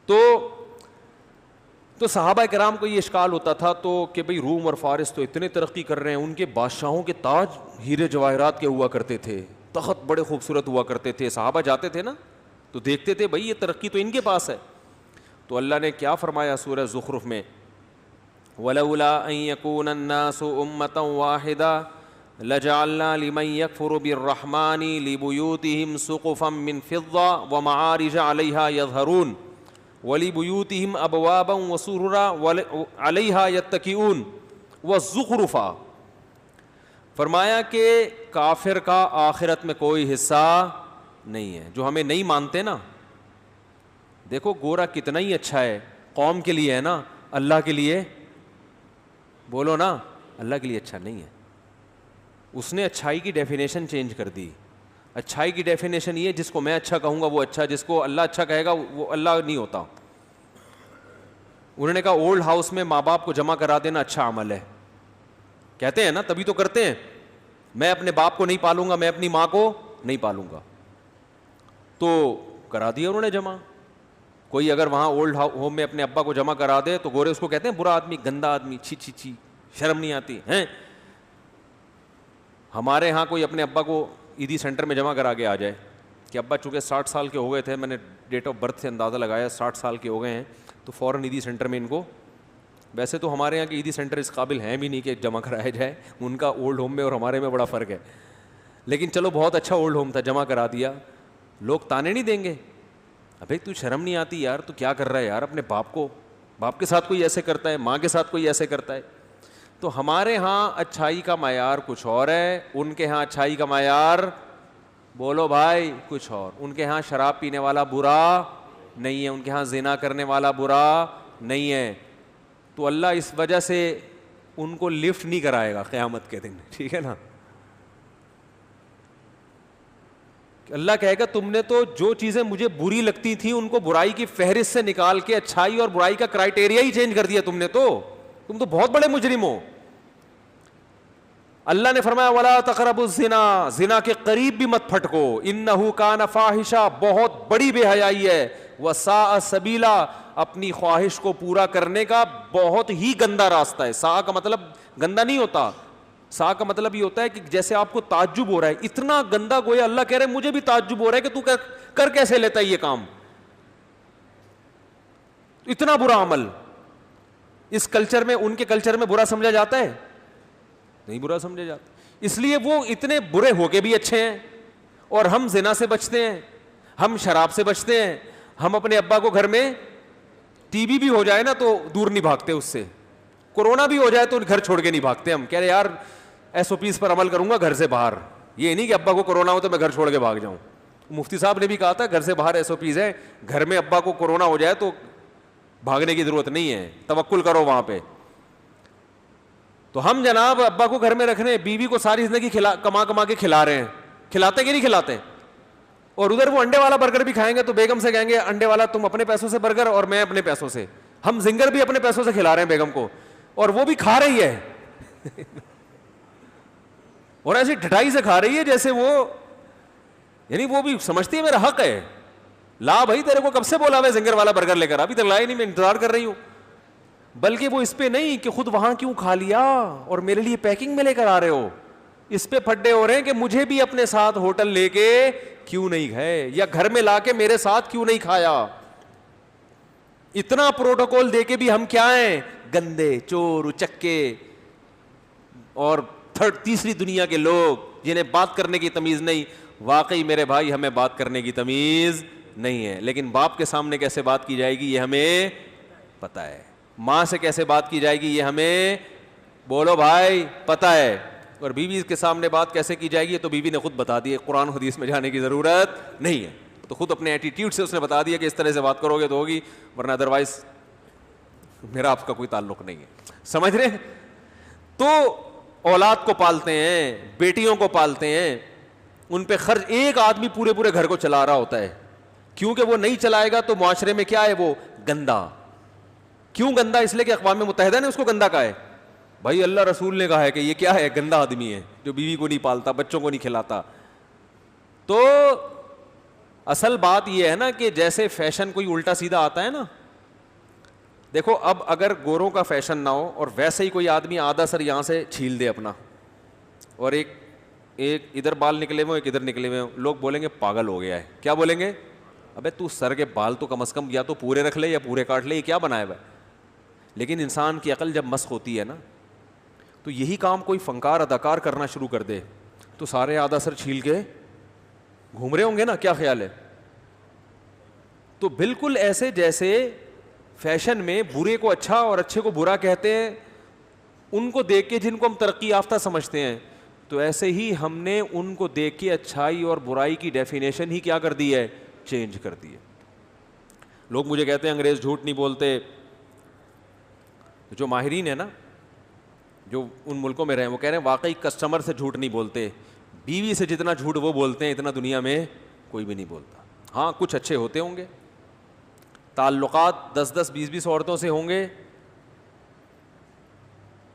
تو صحابہ کرام کو یہ اشکال ہوتا تھا تو کہ بھئی روم اور فارس تو اتنے ترقی کر رہے ہیں, ان کے بادشاہوں کے تاج ہیرے جواہرات کے ہوا کرتے تھے, تخت بڑے خوبصورت ہوا کرتے تھے. صحابہ جاتے تھے نا تو دیکھتے تھے بھئی یہ ترقی تو ان کے پاس ہے. تو اللہ نے کیا فرمایا سورہ زخرف میں, وَلَوْلَا أَن يَكُونَ النَّاسُ أُمَّةً وَاحِدَةً لَجَعَلْنَا لِمَن يَكْفُرُ بِالرَّحْمَنِ لِبُيُوتِهِمْ سُقُفًا مِّن فِضَّةٍ وَمَعَارِجَ عَلَيْهَا يَظْهَرُونَ وَلِبُيُوتِهِمْ أَبْوَابًا وَسُرُرًا عَلَيْهَا يَتَّكِئُونَ وَالزُّخْرُفَ. فرمایا کہ کافر کا آخرت میں کوئی حصہ نہیں ہے. جو ہمیں نہیں مانتے نا, دیکھو گورا کتنا ہی اچھا ہے, قوم کے لیے ہے نا, اللہ کے لیے بولو نا, اللہ کے لیے اچھا نہیں ہے. اس نے اچھائی کی ڈیفینیشن چینج کر دی. اچھائی کی ڈیفینیشن یہ, جس کو میں اچھا کہوں گا وہ اچھا, جس کو اللہ اچھا کہے گا وہ اللہ نہیں ہوتا. انہوں نے کہا اولڈ ہاؤس میں ماں باپ کو جمع کرا دینا اچھا عمل ہے. کہتے ہیں نا, تبھی تو کرتے ہیں. میں اپنے باپ کو نہیں پالوں گا, میں اپنی ماں کو نہیں پالوں گا, تو کرا دیا انہوں نے جمع. کوئی اگر وہاں اولڈ ہوم میں اپنے ابا کو جمع کرا دے تو گورے اس کو کہتے ہیں برا آدمی, گندا آدمی, چھی چھی چھی, شرم نہیں آتی ہیں. ہمارے ہاں کوئی اپنے ابا کو عیدی سینٹر میں جمع کرا کے آ جائے کہ ابا چونکہ 60 سال کے ہو گئے تھے, میں نے ڈیٹ آف برتھ سے اندازہ لگایا 60 سال کے ہو گئے ہیں, تو فوراً عیدی سینٹر میں ان کو, ویسے تو ہمارے یہاں کے عیدی سینٹر اس قابل ہیں بھی نہیں کہ جمع کرایا جائے, ان کا اولڈ ہوم میں اور ہمارے میں بڑا فرق ہے. لیکن چلو بہت اچھا اولڈ ہوم تھا, جمع کرا دیا. لوگ تانے نہیں دیں گے, ابھی تو شرم نہیں آتی یار, تو کیا کر رہا ہے یار, اپنے باپ کے ساتھ کوئی ایسے کرتا ہے, ماں کے ساتھ کوئی ایسے کرتا ہے. تو ہمارے ہاں اچھائی کا معیار کچھ اور ہے, ان کے ہاں اچھائی کا معیار بولو بھائی کچھ اور. ان کے ہاں شراب پینے والا برا نہیں ہے, ان کے ہاں زنا کرنے والا برا نہیں ہے. تو اللہ اس وجہ سے ان کو لفٹ نہیں کرائے گا قیامت کے دن, ٹھیک ہے نا. اللہ کہے گا تم نے تو جو چیزیں مجھے بری لگتی تھیں ان کو برائی کی فہرست سے نکال کے اچھائی اور برائی کا کرائٹیریا ہی چینج کر دیا تم نے, تو تم تو بہت بڑے مجرم ہو. اللہ نے فرمایا ولا تقربوا الزنا, زنا کے قریب بھی مت پھٹکو, انہ کان فاحشہ, بہت بڑی بے حیائی ہے, وساء سبیلا, اپنی خواہش کو پورا کرنے کا بہت ہی گندا راستہ ہے. سا کا مطلب گندا نہیں ہوتا, سا کا مطلب یہ ہوتا ہے کہ جیسے آپ کو تعجب ہو رہا ہے, اتنا گندا گویا اللہ کہہ رہے ہیں مجھے بھی تعجب ہو رہا ہے کہ تو کر کیسے لیتا ہے یہ کام, اتنا برا عمل. اس کلچر میں, ان کے کلچر میں برا سمجھا جاتا ہے نہیں, برا سمجھا جاتا. اس لیے وہ اتنے برے ہو کے بھی اچھے ہیں. اور ہم زنا سے بچتے ہیں, ہم شراب سے بچتے ہیں, ہم اپنے ابا کو گھر میں ٹی بی بھی ہو جائے نا تو دور نہیں بھاگتے اس سے, کورونا بھی ہو جائے تو گھر چھوڑ کے نہیں بھاگتے. ہم کہہ رہے یار ایس او پیز پر عمل کروں گا گھر سے باہر, یہ نہیں کہ ابا کو کورونا ہو تو میں گھر چھوڑ کے بھاگ جاؤں. مفتی صاحب نے بھی کہا تھا گھر سے باہر ایس او پیز ہے, گھر میں ابا کو کورونا ہو جائے تو بھاگنے کی ضرورت نہیں ہے, توکل کرو وہاں پہ. تو ہم جناب ابا کو گھر میں رکھ رہے ہیں, بیوی کو ساری زندگی کما کے کھلا رہے ہیں, کھلاتے کہ نہیں کھلاتے, اور ادھر وہ انڈے والا برگر بھی کھائیں گے تو بیگم سے کہیں گے انڈے والا تم اپنے پیسوں سے برگر اور میں اپنے پیسوں سے. ہم زنگر بھی اپنے پیسوں سے کھلا رہے ہیں بیگم کو, اور وہ بھی کھا رہی ہے اور ایسی ڈھٹائی سے کھا رہی ہے جیسے وہ, یعنی وہ بھی سمجھتی ہے میرا حق ہے. لا بھائی تیرے کو کب سے بولا میں زنگر والا برگر لے کر, ابھی تک لایا نہیں, میں انتظار کر رہی ہوں. بلکہ وہ اس پہ نہیں کہ خود وہاں کیوں کھا لیا اور میرے لیے پیکنگ میں لے کر آ رہے ہو, اس پہ پھڈے ہو رہے ہیں کہ مجھے بھی اپنے ساتھ ہوٹل لے کے کیوں نہیں گئے, یا گھر میں لا کے میرے ساتھ کیوں نہیں کھایا. اتنا پروٹوکول دے کے بھی ہم کیا ہیں, گندے, چور, اچکے اور تیسری دنیا کے لوگ جنہیں بات کرنے کی تمیز نہیں. واقعی میرے بھائی ہمیں بات کرنے کی تمیز نہیں ہے, لیکن باپ کے سامنے کیسے بات کی جائے گی یہ ہمیں پتہ ہے, ماں سے کیسے بات کی جائے گی یہ ہمیں بولو بھائی پتہ ہے, اور بیوی کے سامنے بات کیسے کی جائے گی تو بیوی نے خود بتا دی, قرآن حدیث میں جانے کی ضرورت نہیں ہے. تو خود اپنے ایٹیٹیوڈ سے اس نے بتا دیا کہ اس طرح سے بات کرو گے تو ہوگی, ورنہ ادروائز میرا آپ کا کوئی تعلق نہیں ہے. سمجھ رہے ہیں؟ تو اولاد کو پالتے ہیں, بیٹیوں کو پالتے ہیں, ان پہ خرچ ایک آدمی پورے گھر کو چلا رہا ہوتا ہے, کیونکہ وہ نہیں چلائے گا تو معاشرے میں کیا ہے, وہ گندا. کیوں گندا؟ اس لیے کہ اقوام متحدہ نے اس کو گندا کہا ہے. بھائی اللہ رسول نے کہا ہے کہ یہ کیا ہے, گندا آدمی ہے جو بیوی کو نہیں پالتا, بچوں کو نہیں کھلاتا. تو اصل بات یہ ہے نا کہ جیسے فیشن کوئی الٹا سیدھا آتا ہے نا, دیکھو اب اگر گوروں کا فیشن نہ ہو اور ویسے ہی کوئی آدمی آدھا سر یہاں سے چھیل دے اپنا, اور ایک ادھر بال نکلے ہوئے ایک ادھر نکلے ہوئے, لوگ بولیں گے پاگل ہو گیا ہے. کیا بولیں گے؟ ابے تو سر کے بال تو کم از کم یا تو پورے رکھ لے یا پورے کاٹ لے, یہ کیا بنایا ہوا ہے. لیکن انسان کی عقل جب مسخ ہوتی ہے نا, تو یہی کام کوئی فنکار اداکار کرنا شروع کر دے تو سارے آدھا سر چھیل کے گھوم رہے ہوں گے نا. کیا خیال ہے؟ تو بالکل ایسے جیسے فیشن میں برے کو اچھا اور اچھے کو برا کہتے ہیں, ان کو دیکھ کے جن کو ہم ترقی یافتہ سمجھتے ہیں, تو ایسے ہی ہم نے ان کو دیکھ کے اچھائی اور برائی کی ڈیفینیشن ہی کیا کر دی ہے, چینج کر دی ہے. لوگ مجھے کہتے ہیں انگریز جھوٹ نہیں بولتے. جو ماہرین ہیں نا, جو ان ملکوں میں رہے, وہ کہہ رہے ہیں واقعی کسٹمر سے جھوٹ نہیں بولتے, بیوی سے جتنا جھوٹ وہ بولتے ہیں اتنا دنیا میں کوئی بھی نہیں بولتا. ہاں کچھ اچھے ہوتے ہوں گے, تعلقات 10-10 20-20 عورتوں سے ہوں گے,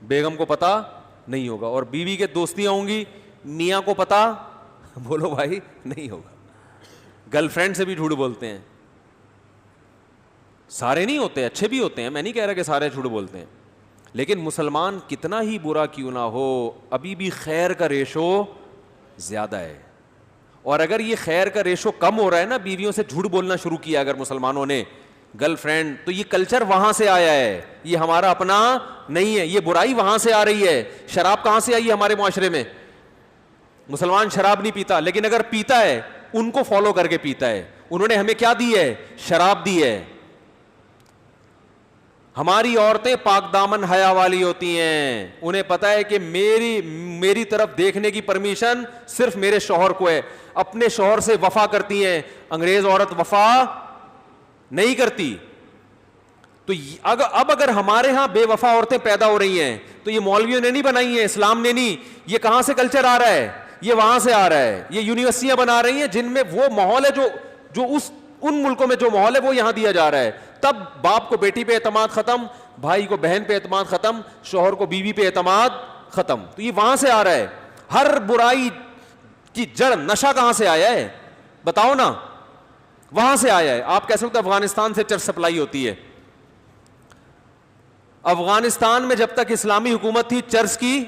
بیگم کو پتہ نہیں ہوگا, اور بیوی کے دوستیاں ہوں گی, میاں کو پتہ بولو بھائی نہیں ہوگا. گرل فرینڈ سے بھی جھوٹ بولتے ہیں. سارے نہیں ہوتے, اچھے بھی ہوتے ہیں, میں نہیں کہہ رہا کہ سارے جھوٹ بولتے ہیں, لیکن مسلمان کتنا ہی برا کیوں نہ ہو ابھی بھی خیر کا ریشو زیادہ ہے. اور اگر یہ خیر کا ریشو کم ہو رہا ہے نا, بیویوں سے جھوٹ بولنا شروع کیا اگر مسلمانوں نے, گرل فرینڈ, تو یہ کلچر وہاں سے آیا ہے, یہ ہمارا اپنا نہیں ہے. یہ برائی وہاں سے آ رہی ہے. شراب کہاں سے آئی ہے ہمارے معاشرے میں؟ مسلمان شراب نہیں پیتا, لیکن اگر پیتا ہے ان کو فالو کر کے پیتا ہے. انہوں نے ہمیں کیا دی ہے؟ شراب دی ہے. ہماری عورتیں پاک دامن حیا والی ہوتی ہیں, انہیں پتہ ہے کہ میری طرف دیکھنے کی پرمیشن صرف میرے شوہر کو ہے. اپنے شوہر سے وفا کرتی ہیں. انگریز عورت وفا نہیں کرتی. تو اب اگر ہمارے ہاں بے وفا عورتیں پیدا ہو رہی ہیں تو یہ مولویوں نے نہیں بنائی ہیں, اسلام نے نہیں. یہ کہاں سے کلچر آ رہا ہے؟ یہ وہاں سے آ رہا ہے. یہ یونیورسٹیاں بنا رہی ہیں جن میں وہ ماحول ہے جو ان ملکوں میں جو ماحول ہے وہ یہاں دیا جا رہا ہے. تب باپ کو بیٹی پہ اعتماد ختم, بھائی کو بہن پہ اعتماد ختم, شوہر کو بیوی پہ اعتماد ختم. تو یہ وہاں سے آ رہا ہے. ہر برائی کی جڑ نشہ کہاں سے آیا ہے بتاؤ نا؟ وہاں سے آیا ہے. آپ کہہ سکتے افغانستان سے چرس سپلائی ہوتی ہے. افغانستان میں جب تک اسلامی حکومت تھی چرس کی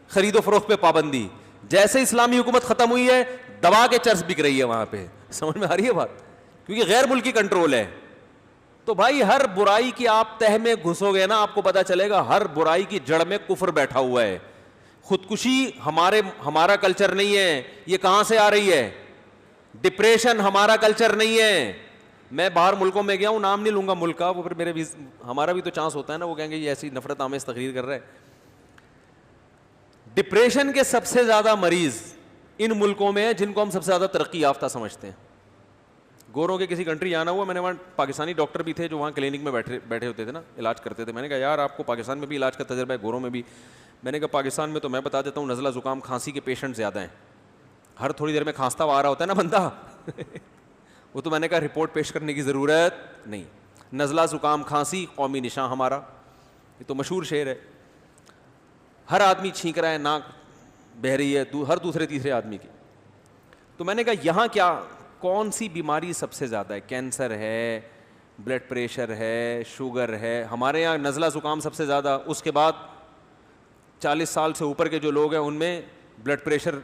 خرید و فروخت پہ پابندی. جیسے اسلامی حکومت ختم ہوئی ہے دبا کے چرس بک رہی ہے وہاں پہ. سمجھ میں آ رہی ہے بات؟ کیونکہ غیر ملکی کنٹرول ہے. تو بھائی ہر برائی کی آپ تہ میں گھسو گے نا, آپ کو پتا چلے گا ہر برائی کی جڑ میں کفر بیٹھا ہوا ہے. خودکشی ہمارا کلچر نہیں ہے. یہ کہاں سے آ رہی ہے؟ ڈپریشن ہمارا کلچر نہیں ہے. میں باہر ملکوں میں گیا ہوں, نام نہیں لوں گا ملک کا, وہ پھر ہمارا بھی تو چانس ہوتا ہے نا, وہ کہیں گے یہ ایسی نفرت آمیز تقریر کر رہا ہے. ڈپریشن کے سب سے زیادہ مریض ان ملکوں میں ہیں جن کو ہم سب سے زیادہ ترقی یافتہ سمجھتے ہیں. گوروں کے کسی کنٹری جانا ہوا, میں نے وہاں پاکستانی ڈاکٹر بھی تھے جو وہاں کلینک میں بیٹھے ہوتے تھے نا, علاج کرتے تھے. میں نے کہا یار آپ کو پاکستان میں بھی علاج کا تجربہ ہے, گوروں میں بھی. میں نے کہا پاکستان میں تو میں بتا دیتا ہوں نزلہ زکام کھانسی کے پیشنٹ زیادہ ہیں. ہر تھوڑی دیر میں کھانستا ہوا آ رہا ہوتا ہے نا بندہ وہ تو میں نے کہا رپورٹ پیش کرنے کی ضرورت نہیں. نزلہ زکام کھانسی قومی نشان ہمارا, یہ تو مشہور شعر ہے. ہر آدمی چھینک رہا ہے, ناک بہہ رہی ہے ہر دوسرے تیسرے آدمی کی. تو میں نے کہا یہاں کیا کون سی بیماری سب سے زیادہ ہے؟ کینسر ہے, بلڈ پریشر ہے, شوگر ہے. ہمارے یہاں نزلہ زکام سب سے زیادہ, اس کے بعد 40 سال سے اوپر کے جو لوگ ہیں ان میں بلڈ پریشر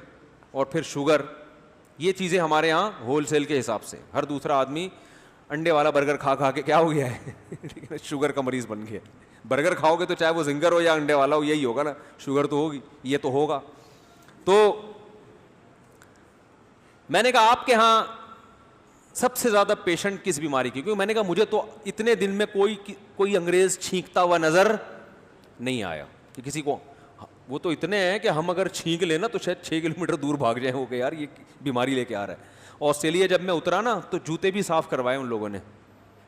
اور پھر شوگر. یہ چیزیں ہمارے یہاں ہول سیل کے حساب سے. ہر دوسرا آدمی انڈے والا برگر کھا کے کیا ہو گیا ہے شوگر کا مریض بن گیا. برگر کھاؤ گے تو چاہے وہ زنگر ہو یا انڈے والا ہو, یہی ہوگا نا, شوگر تو ہوگی, یہ تو ہوگا. تو میں نے کہا آپ کے ہاں سب سے زیادہ پیشنٹ کس بیماری کی؟ کیونکہ میں نے کہا مجھے تو اتنے دن میں کوئی انگریز چھینکتا ہوا نظر نہیں آیا کہ کسی کو. وہ تو اتنے ہیں کہ ہم اگر چھینک لینا تو شاید 6 کلومیٹر دور بھاگ جائیں ہو کہ یار یہ بیماری لے کے آ رہا ہے. آسٹریلیا جب میں اترا نا تو جوتے بھی صاف کروائے ان لوگوں نے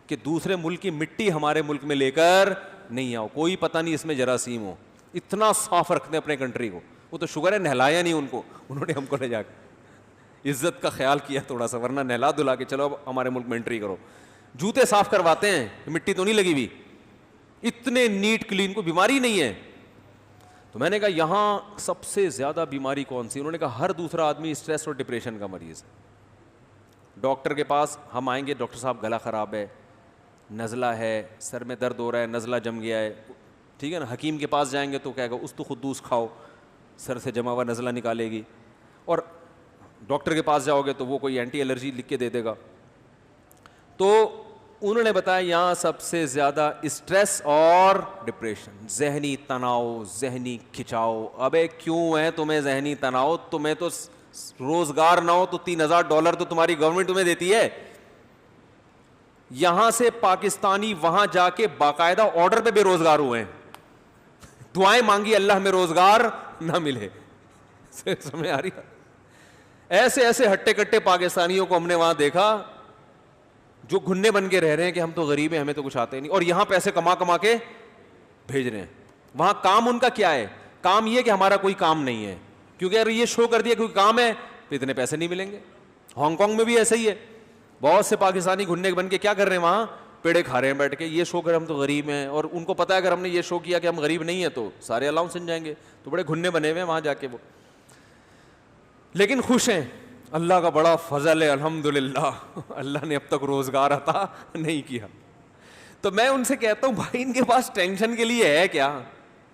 کہ دوسرے ملک کی مٹی ہمارے ملک میں لے کر نہیں آؤ, کوئی پتہ نہیں اس میں جراثیم ہو. اتنا صاف رکھتے ہیں اپنے کنٹری کو. وہ تو شکر ہے نہلایا نہیں ان کو, انہوں نے ہم کو لے جا کے عزت کا خیال کیا تھوڑا سا, ورنہ نہلا دھلا کے چلو اب ہمارے ملک میں انٹری کرو. جوتے صاف کرواتے ہیں, مٹی تو نہیں لگی ہوئی, اتنے نیٹ کلین, کو بیماری نہیں ہے. تو میں نے کہا یہاں سب سے زیادہ بیماری کون سی؟ انہوں نے کہا ہر دوسرا آدمی اسٹریس اور ڈپریشن کا مریض ہے. ڈاکٹر کے پاس ہم آئیں گے, ڈاکٹر صاحب گلا خراب ہے, نزلہ ہے, سر میں درد ہو رہا ہے, نزلہ جم گیا ہے, ٹھیک ہے نا. حکیم کے پاس جائیں گے تو کہے گا استخدوس کھاؤ, سر سے جمع ہوا نزلہ نکالے گی. اور ڈاکٹر کے پاس جاؤ گے تو وہ کوئی اینٹی الرجی لکھ کے دے دے گا. تو انہوں نے بتایا یہاں سب سے زیادہ اسٹریس اور ڈپریشن, ذہنی تناؤ, ذہنی کھچاؤ. ابے کیوں ہے تمہیں ذہنی تناؤ؟ تمہیں تو روزگار نہ ہو تو $3,000 تو تمہاری گورنمنٹ تمہیں دیتی ہے. یہاں سے پاکستانی وہاں جا کے باقاعدہ آرڈر پہ بے روزگار ہوئے ہیں, دعائیں مانگی اللہ میں روزگار نہ ملے. سمجھ آ رہی ہے؟ ایسے ایسے ہٹے کٹے پاکستانیوں کو ہم نے وہاں دیکھا جو گھنے بن کے رہ رہے ہیں کہ ہم تو غریب ہیں, ہمیں تو کچھ آتے نہیں, اور یہاں پیسے کما کما کے بھیج رہے ہیں. وہاں کام ان کا کیا ہے؟ کام یہ کہ ہمارا کوئی کام نہیں ہے, کیونکہ اگر یہ شو کر دیا کوئی کام ہے تو اتنے پیسے نہیں ملیں گے. ہانگ کانگ میں بھی ایسا ہی ہے, بہت سے پاکستانی گھنے بن کے کیا کر رہے ہیں وہاں, پیڑے کھا رہے ہیں بیٹھ کے, یہ شو کر ہم تو غریب ہیں, اور ان کو پتا ہے اگر ہم نے یہ شو کیا کہ ہم غریب نہیں ہیں تو سارے الاؤنس سن جائیں گے, تو بڑے گھنے بنے ہوئے ہیں وہاں جا کے وہ, لیکن خوش ہیں. اللہ کا بڑا فضل ہے الحمدللہ, اللہ نے اب تک روزگار عطا نہیں کیا. تو میں ان سے کہتا ہوں بھائی ان کے پاس ٹینشن کے لیے ہے کیا؟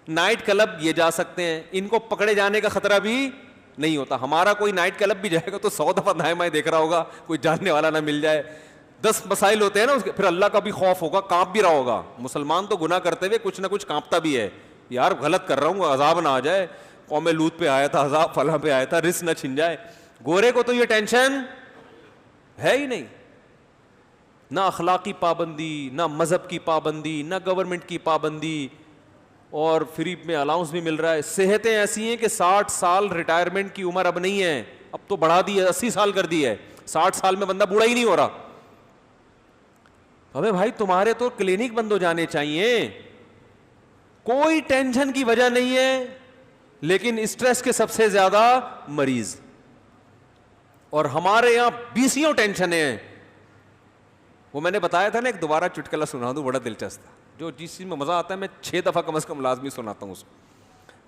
نائٹ کلب یہ جا سکتے ہیں, ان کو پکڑے جانے کا خطرہ بھی نہیں ہوتا. ہمارا کوئی نائٹ کلب بھی جائے گا تو 100 دفعہ دائیں بائیں دیکھ رہا ہوگا کوئی جاننے والا نہ مل جائے. 10 مسائل ہوتے ہیں نا اس کے, پھر اللہ کا بھی خوف ہوگا, کانپ بھی رہا ہوگا. مسلمان تو گناہ کرتے ہوئے کچھ نہ کچھ کانپتا بھی ہے, یار غلط کر رہا ہوں عذاب نہ آ جائے, قوم لوط پہ آیا تھا عذاب, فلاں پہ آیا تھا, رزق نہ چھن جائے. گورے کو تو یہ ٹینشن ہے ہی نہیں, نہ اخلاقی پابندی, نہ مذہب کی پابندی, نہ گورنمنٹ کی پابندی, اور فری میں الاؤنس بھی مل رہا ہے. صحتیں ایسی ہیں کہ 60 سال ریٹائرمنٹ کی عمر اب نہیں ہے, اب تو بڑھا دی ہے, 80 سال کر دی ہے. 60 سال میں بندہ بوڑھا ہی نہیں ہو رہا. ابے بھائی تمہارے تو کلینک بند ہو جانے چاہیے, کوئی ٹینشن کی وجہ نہیں ہے, لیکن اسٹریس کے سب سے زیادہ مریض. اور ہمارے یہاں 20 ٹینشنیں ہیں. وہ میں نے بتایا تھا نا, ایک دوبارہ چٹکلا سنا دوں, بڑا دلچسپ تھا, جو جس چیز میں مزہ آتا ہے میں 6 دفعہ کم از کم لازمی سناتا ہوں اس کو.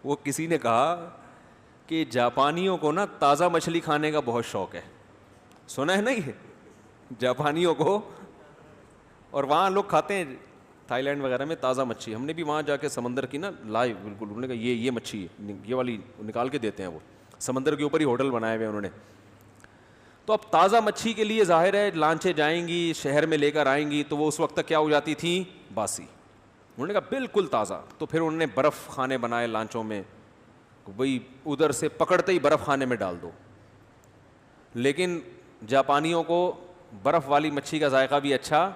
وہ کسی نے کہا کہ جاپانیوں کو نا تازہ مچھلی کھانے کا بہت شوق ہے. سنا ہے نا یہ جاپانیوں کو, اور وہاں لوگ کھاتے ہیں تھائی لینڈ وغیرہ میں تازہ مچھلی. ہم نے بھی وہاں جا کے سمندر کی نا لائیو بالکل, انہوں نے کہا یہ مچھلی یہ والی نکال کے دیتے ہیں, وہ سمندر کے اوپر ہی ہوٹل بنائے ہوئے انہوں نے. تو اب تازہ مچھلی کے لیے ظاہر ہے لانچیں جائیں گی شہر میں لے کر آئیں گی, تو وہ اس وقت تک کیا ہو جاتی تھیں, باسی. انہوں نے کہا بالکل تازہ. تو پھر انہوں نے برف خانے بنائے لانچوں میں, وہی ادھر سے پکڑتے ہی برف خانے میں ڈال دو. لیکن جاپانیوں کو برف والی مچھلی کا ذائقہ بھی اچھا,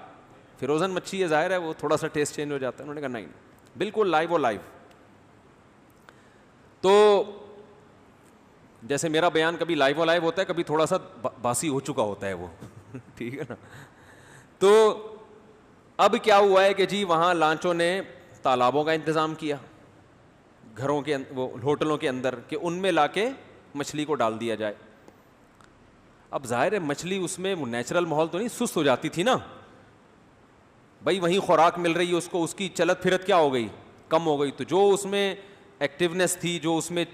فروزن مچھلی ہے ظاہر ہے وہ تھوڑا سا ٹیسٹ چینج ہو جاتا ہے. انہوں نے کہا نہیں, بالکل لائیو و لائیو. تو جیسے میرا بیان کبھی لائیو و لائیو ہوتا ہے, کبھی تھوڑا سا باسی ہو چکا ہوتا ہے وہ, ٹھیک ہے نا. تو اب کیا ہوا ہے کہ جی وہاں لانچوں نے تالابوں کا انتظام کیا گھروں کے وہ ہوٹلوں کے اندر, کہ ان میں لا کے مچھلی کو ڈال دیا جائے. اب ظاہر ہے مچھلی اس میں نیچرل ماحول تو نہیں, سست ہو جاتی تھی نا بھائی, وہیں خوراک مل رہی ہے اس کو, اس کی چلت پھرت کیا ہو گئی, کم ہو گئی. تو جو اس میں ایکٹیونیس تھی, جو اس میں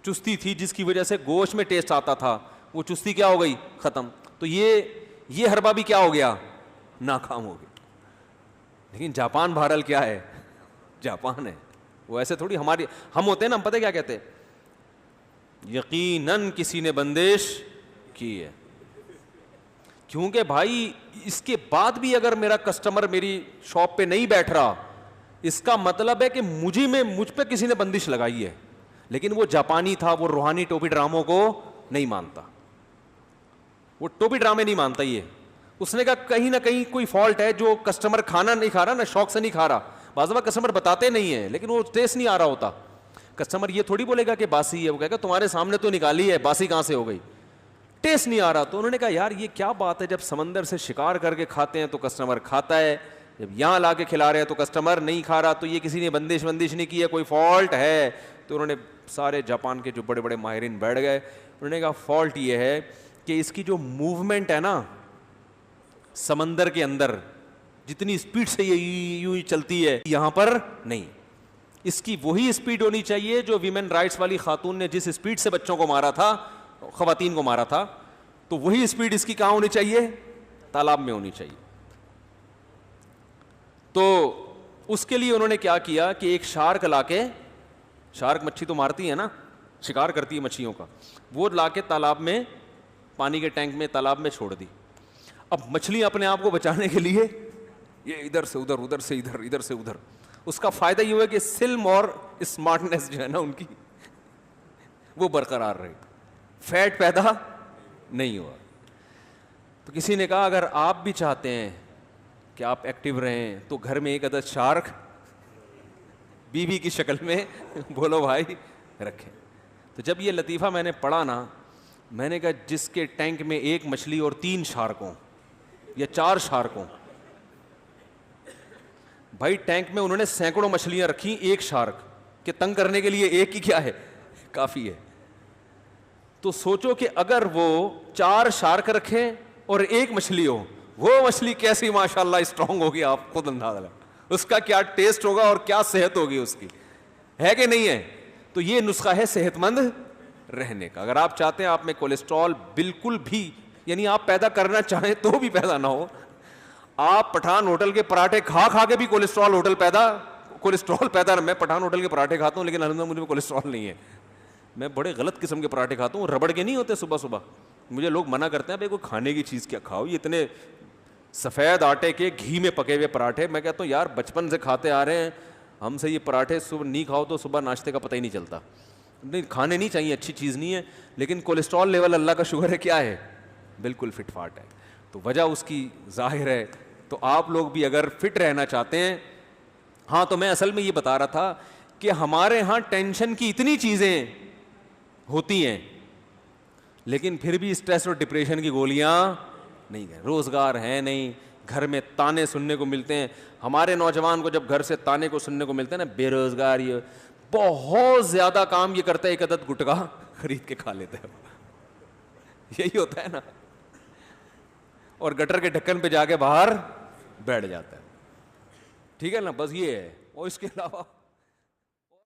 چستی تھی, جس کی وجہ سے گوشت میں ٹیسٹ آتا تھا, وہ چستی کیا ہو گئی, ختم. تو یہ حربہ بھی کیا ہو گیا, ناکام ہو گیا. لیکن جاپان بہرحال کیا ہے, جاپان ہے, وہ ایسے تھوڑی ہماری ہم ہوتے ہیں نا, ہم پتہ کیا کہتے ہیں, یقیناً کسی نے بندش کی ہے. کیونکہ بھائی اس کے بعد بھی اگر میرا کسٹمر میری شاپ پہ نہیں بیٹھ رہا, اس کا مطلب ہے کہ مجھ پہ کسی نے بندش لگائی ہے. لیکن وہ جاپانی تھا, وہ روحانی ٹوپی ڈراموں کو نہیں مانتا, وہ ٹوپی ڈرامے نہیں مانتا. یہ اس نے کہا کہیں نہ کہیں کوئی فالٹ ہے, جو کسٹمر کھانا نہیں کھا رہا نا, شوق سے نہیں کھا رہا. بعض دفعہ کسٹمر بتاتے نہیں ہیں لیکن وہ ٹیسٹ نہیں آ رہا ہوتا. کسٹمر یہ تھوڑی بولے گا کہ باسی ہے, وہ کہے گا تمہارے سامنے تو نکالی ہے, باسی کہاں سے ہو گئی, ٹیسٹ نہیں آ رہا. تو انہوں نے کہا یار یہ کیا بات ہے, جب سمندر سے شکار کر کے کھاتے ہیں تو کسٹمر کھاتا ہے, جب یہاں لا کے کھلا رہے ہیں تو کسٹمر نہیں کھا رہا, تو یہ کسی نے بندش نہیں کی ہے, کوئی فالٹ ہے. تو انہوں نے سارے جاپان کے جو بڑے بڑے ماہرین بیٹھ گئے, انہوں نے کہا فالٹ یہ ہے کہ اس کی جو موومنٹ ہے نا سمندر کے اندر, جتنی اسپیڈ سے یہ یوں ہی چلتی ہے, یہاں پر نہیں. اس کی وہی اسپیڈ ہونی چاہیے جو ویمن رائٹس والی خاتون نے جس اسپیڈ سے بچوں کو مارا تھا, خواتین کو مارا تھا, تو وہی اسپیڈ اس کی کہاں ہونی چاہیے؟ تالاب میں ہونی چاہیے. تو اس کے لیے انہوں نے کیا کیا کہ ایک شارک لا کے, شارک مچھی تو مارتی ہے نا, شکار کرتی ہے مچھلیوں کا, وہ لا کے تالاب میں, پانی کے ٹینک میں, تالاب میں چھوڑ دی. اب مچھلیاں اپنے آپ کو بچانے کے لیے یہ ادھر سے ادھر, ادھر سے ادھر, ادھر سے ادھر. اس کا فائدہ یہ ہوا کہ سلم اور اسمارٹنیس جو ہے نا ان کی وہ برقرار رہی, فیٹ پیدا نہیں ہوا. تو کسی نے کہا اگر آپ بھی چاہتے ہیں کہ آپ ایکٹیو رہیں تو گھر میں ایک عدد شارک بیوی کی شکل میں بولو بھائی رکھیں. تو جب یہ لطیفہ میں نے پڑھا نا, میں نے کہا جس کے ٹینک میں ایک مچھلی اور 3 شارکوں یا 4 شارکوں, بھائی ٹینک میں انہوں نے سینکڑوں مچھلیاں رکھی, ایک شارک کہ تنگ کرنے کے لیے ایک ہی کیا ہے, کافی ہے. تو سوچو کہ اگر وہ 4 شارک رکھیں اور ایک مچھلی ہو, وہ مچھلی کیسی ماشاءاللہ اسٹرانگ ہوگی, آپ خود اندازہ لگا اس کا کیا ٹیسٹ ہوگا اور کیا صحت ہوگی اس کی, ہے کہ نہیں ہے؟ تو یہ نسخہ ہے صحت مند رہنے کا. اگر آپ چاہتے ہیں آپ میں کولیسٹرول بالکل بھی, یعنی آپ پیدا کرنا چاہیں تو بھی پیدا نہ ہو, آپ پٹھان ہوٹل کے پراٹھے کھا کھا کے بھی کولیسٹرول پیدا. میں پٹھان ہوٹل کے پراٹھے کھاتا ہوں لیکن الحمدللہ مجھے کولیسٹرول نہیں ہے. میں بڑے غلط قسم کے پراٹھے کھاتا ہوں, ربڑ کے نہیں ہوتے صبح صبح. مجھے لوگ منع کرتے ہیں بھائی کوئی کھانے کی چیز کیا کھاؤ, یہ اتنے سفید آٹے کے گھی میں پکے ہوئے پراٹھے. میں کہتا ہوں یار بچپن سے کھاتے آ رہے ہیں ہم سے یہ پراٹھے, صبح نہیں کھاؤ تو صبح ناشتے کا پتہ ہی نہیں چلتا. نہیں کھانے نہیں چاہیے, اچھی چیز نہیں ہے, لیکن کولیسٹرول لیول اللہ کا شکر ہے کیا ہے, بالکل فٹ فاٹ ہے. تو وجہ اس کی ظاہر ہے. تو آپ لوگ بھی اگر فٹ رہنا چاہتے ہیں, ہاں تو میں اصل میں یہ بتا رہا تھا کہ ہمارے ہاں ٹینشن کی اتنی چیزیں ہوتی ہیں لیکن پھر بھی اسٹریس اور ڈپریشن کی گولیاں نہیں ہیں. روزگار ہے نہیں, گھر میں تانے سننے کو ملتے ہیں. ہمارے نوجوان کو جب گھر سے تانے کو سننے کو ملتے ہیں نا, بے روزگار, یہ بہت زیادہ کام یہ کرتا ہے ایک عدد گٹکا خرید کے کھا لیتے ہیں, یہی ہوتا ہے نا, اور گٹر کے ڈھکن پہ جا کے باہر بیٹھ جاتا ہے. ٹھیک ہے نا, بس یہ ہے. اور اس کے علاوہ